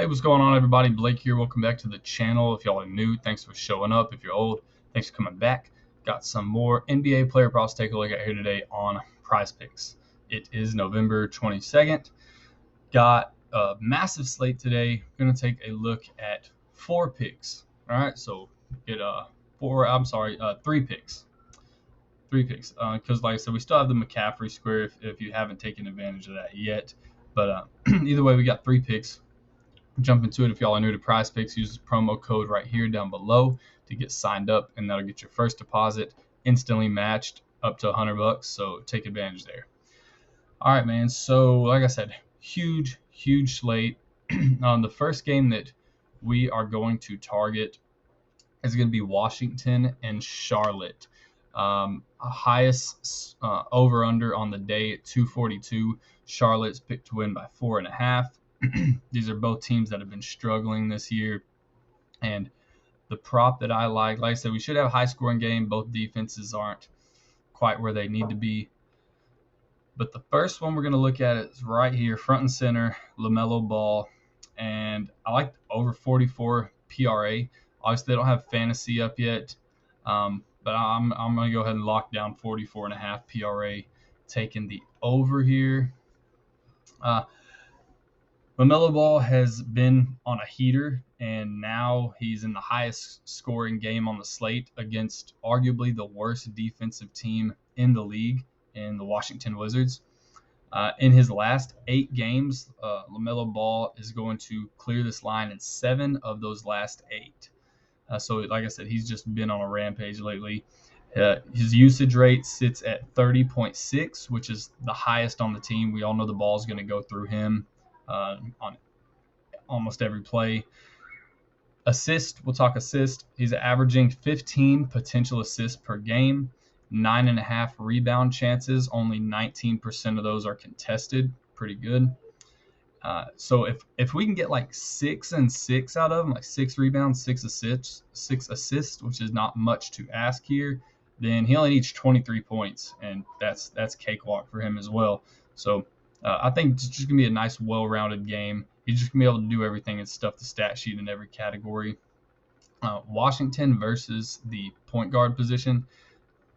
Hey, what's going on, everybody? Blake here. Welcome back to the channel. If y'all are new, thanks for showing up. If you're old, thanks for coming back. Got some more NBA player props to take a look at here today on PrizePicks. It is November 22nd. Got a massive slate today. Going to take a look at 4 picks. All right, so get three picks. 3 picks. Because like I said, we still have the McCaffrey square if you haven't taken advantage of that yet. But either way, we got 3 picks. Jump into it. If y'all are new to PrizePicks, use the promo code right here down below to get signed up, and that'll get your first deposit instantly matched up to $100. So take advantage there. All right, man. So like I said, huge slate. The first game that we are going to target is going to be Washington and Charlotte. Highest over under on the day at 242. Charlotte's picked to win by 4.5. These are both teams that have been struggling this year. And the prop that I like I said, we should have a high scoring game. Both defenses aren't quite where they need to be. But the first one we're going to look at is right here, front and center, LaMelo Ball. And I like over 44 PRA. Obviously, they don't have fantasy up yet. But I'm going to go ahead and lock down 44.5 PRA, taking the over here. LaMelo Ball has been on a heater, and now he's in the highest scoring game on the slate against arguably the worst defensive team in the league, in the Washington Wizards. In his last 8 games, LaMelo Ball is going to clear this line in 7 of those last 8. So like I said, he's just been on a rampage lately. His usage rate sits at 30.6, which is the highest on the team. We all know the ball is going to go through him on almost every play. Assist, we'll talk assist. He's averaging 15 potential assists per game, 9.5 rebound chances. Only 19% of those are contested. Pretty good. So if we can get like 6 and 6 out of him, like 6 rebounds, 6 assists, which is not much to ask here, then he only needs 23 points, and that's cakewalk for him as well. So I think it's just gonna be a nice, well-rounded game. He's just gonna be able to do everything and stuff the stat sheet in every category. Washington versus the point guard position,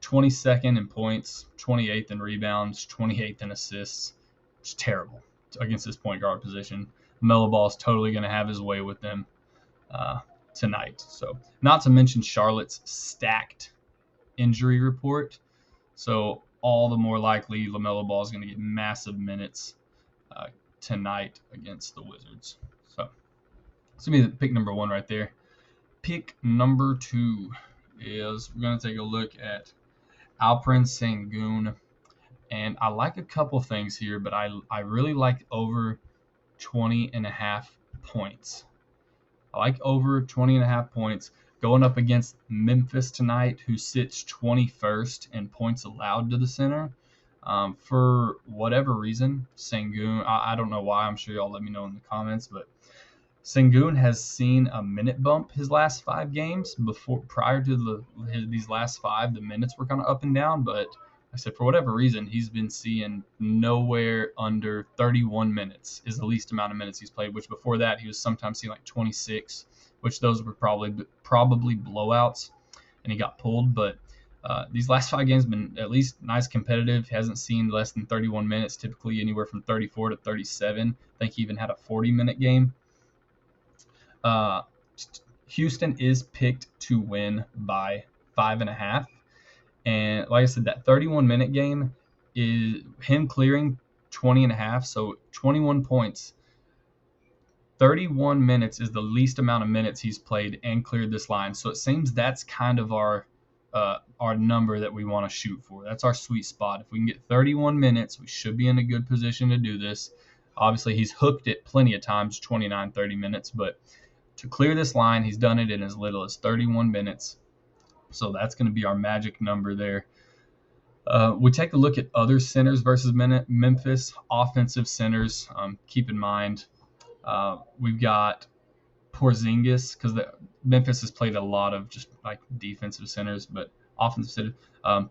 22nd in points, 28th in rebounds, 28th in assists. It's terrible against this point guard position. Melo Ball is totally going to have his way with them tonight. So, not to mention Charlotte's stacked injury report. So, all the more likely LaMelo Ball is going to get massive minutes tonight against the Wizards. So, that's going to be pick number 1 right there. Pick number 2 is we're going to take a look at Alperen Sengun. And I like a couple things here, but I really like over 20.5 points. I like over 20.5 points going up against Memphis tonight, who sits 21st in points allowed to the center. For whatever reason, Sengun, I don't know why. I'm sure y'all let me know in the comments, but Sengun has seen a minute bump his last 5 games. Prior to these last 5, the minutes were kind of up and down, but I said for whatever reason, he's been seeing nowhere under 31 minutes is the least amount of minutes he's played, which before that he was sometimes seeing like 26, which those were probably blowouts, and he got pulled. But these last 5 games have been at least nice competitive. He hasn't seen less than 31 minutes, typically anywhere from 34 to 37. I think he even had a 40-minute game. Houston is picked to win by 5.5. And like I said, that 31-minute game is him clearing 20.5, so 21 points. 31 minutes is the least amount of minutes he's played and cleared this line. So it seems that's kind of our number that we want to shoot for. That's our sweet spot. If we can get 31 minutes, we should be in a good position to do this. Obviously, he's hooked it plenty of times, 29, 30 minutes. But to clear this line, he's done it in as little as 31 minutes. So that's going to be our magic number there. We take a look at other centers versus Memphis, offensive centers. Keep in mind, we've got Porzingis, because Memphis has played a lot of just like defensive centers, but offensive centers.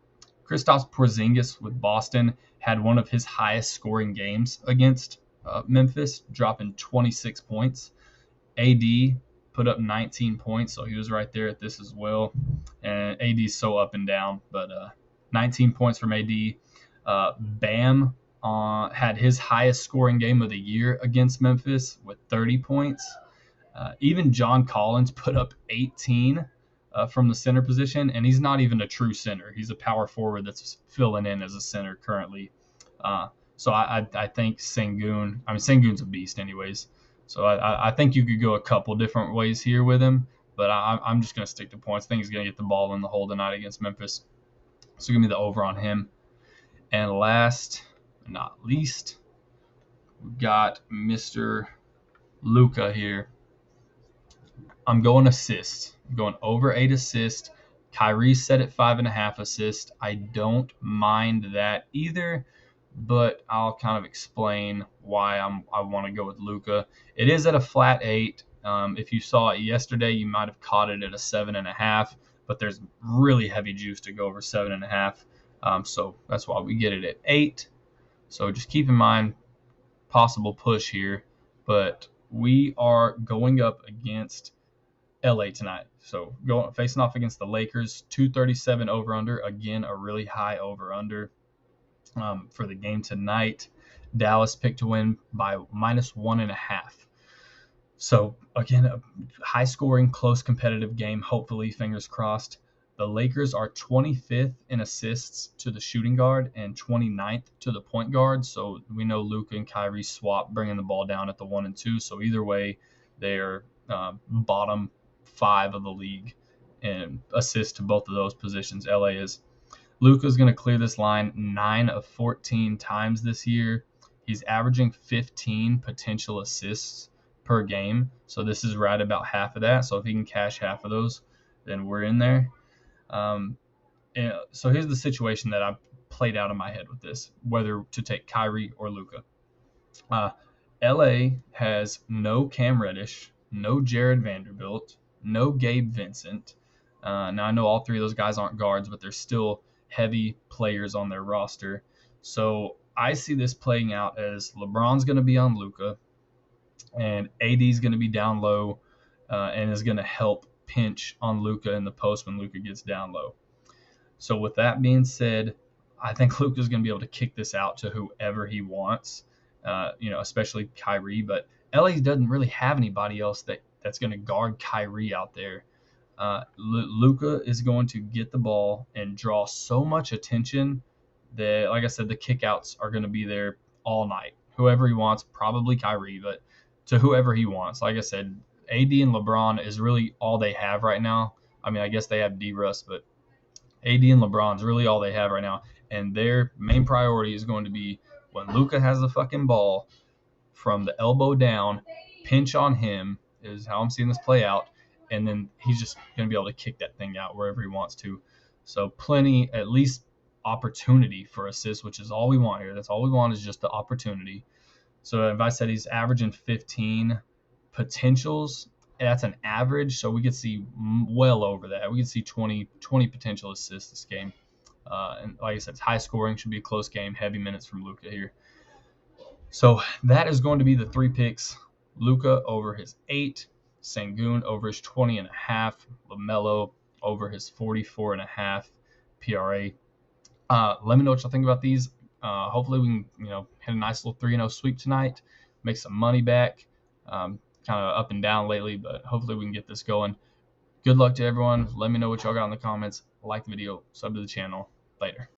Kristaps Porzingis with Boston had one of his highest scoring games against Memphis, dropping 26 points. AD put up 19 points, so he was right there at this as well. And AD's so up and down, but 19 points from AD. Bam had his highest scoring game of the year against Memphis with 30 points. Even John Collins put up 18 from the center position, and he's not even a true center. He's a power forward that's filling in as a center currently. So I think Sengun's a beast anyways. So I think you could go a couple different ways here with him, but I'm just going to stick to points. I think he's going to get the ball in the hole tonight against Memphis. So give me the over on him. And last but not least, we've got Mr. Luka here. I'm going assists. I'm going over 8 assists. Kyrie set at 5.5 assists. I don't mind that either, but I'll kind of explain why I want to go with Luka. It is at a flat 8. If you saw it yesterday, you might have caught it at a 7.5, but there's really heavy juice to go over 7.5. So that's why we get it at 8. So just keep in mind possible push here, but we are going up against LA tonight. So facing off against the Lakers, 237 over under. Again, a really high over under for the game tonight. Dallas picked to win by -1.5. So again, a high scoring, close competitive game. Hopefully, fingers crossed. The Lakers are 25th in assists to the shooting guard and 29th to the point guard. So we know Luka and Kyrie swap bringing the ball down at the 1 and 2. So either way, they're bottom 5 of the league in assists to both of those positions. LA is. Luka's going to clear this line 9 of 14 times this year. He's averaging 15 potential assists per game. So this is right about half of that. So if he can cash half of those, then we're in there. So here's the situation that I played out in my head with this, whether to take Kyrie or Luka. LA has no Cam Reddish, no Jared Vanderbilt, no Gabe Vincent. Now I know all three of those guys aren't guards, but they're still heavy players on their roster. So I see this playing out as LeBron's going to be on Luka, and AD's going to be down low and is going to help pinch on Luka in the post when Luka gets down low. So with that being said, I think Luka's going to be able to kick this out to whoever he wants, especially Kyrie. But LA doesn't really have anybody else that's going to guard Kyrie out there. Luka is going to get the ball and draw so much attention that, like I said, the kickouts are going to be there all night. Whoever he wants, probably Kyrie, but to whoever he wants. Like I said, AD and LeBron is really all they have right now. I mean, I guess they have D-Russ, but AD and LeBron is really all they have right now. And their main priority is going to be when Luka has the fucking ball from the elbow down, pinch on him is how I'm seeing this play out. And then he's just going to be able to kick that thing out wherever he wants to. So plenty, at least opportunity for assists, which is all we want here. That's all we want is just the opportunity. So if I said he's averaging 15 potentials, that's an average. So we could see well over that. We could see 20 potential assists this game. And like I said, it's high scoring, should be a close game, heavy minutes from Luka here. So that is going to be the 3 picks. Luka over his 8. Sengun over his 20.5, LaMelo over his 44.5 PRA. Let me know what y'all think about these. Hopefully we can, hit a nice little 3-0 sweep tonight, make some money back. Kind of up and down lately, but hopefully we can get this going. Good luck to everyone. Let me know what y'all got in the comments. Like the video, sub to the channel. Later.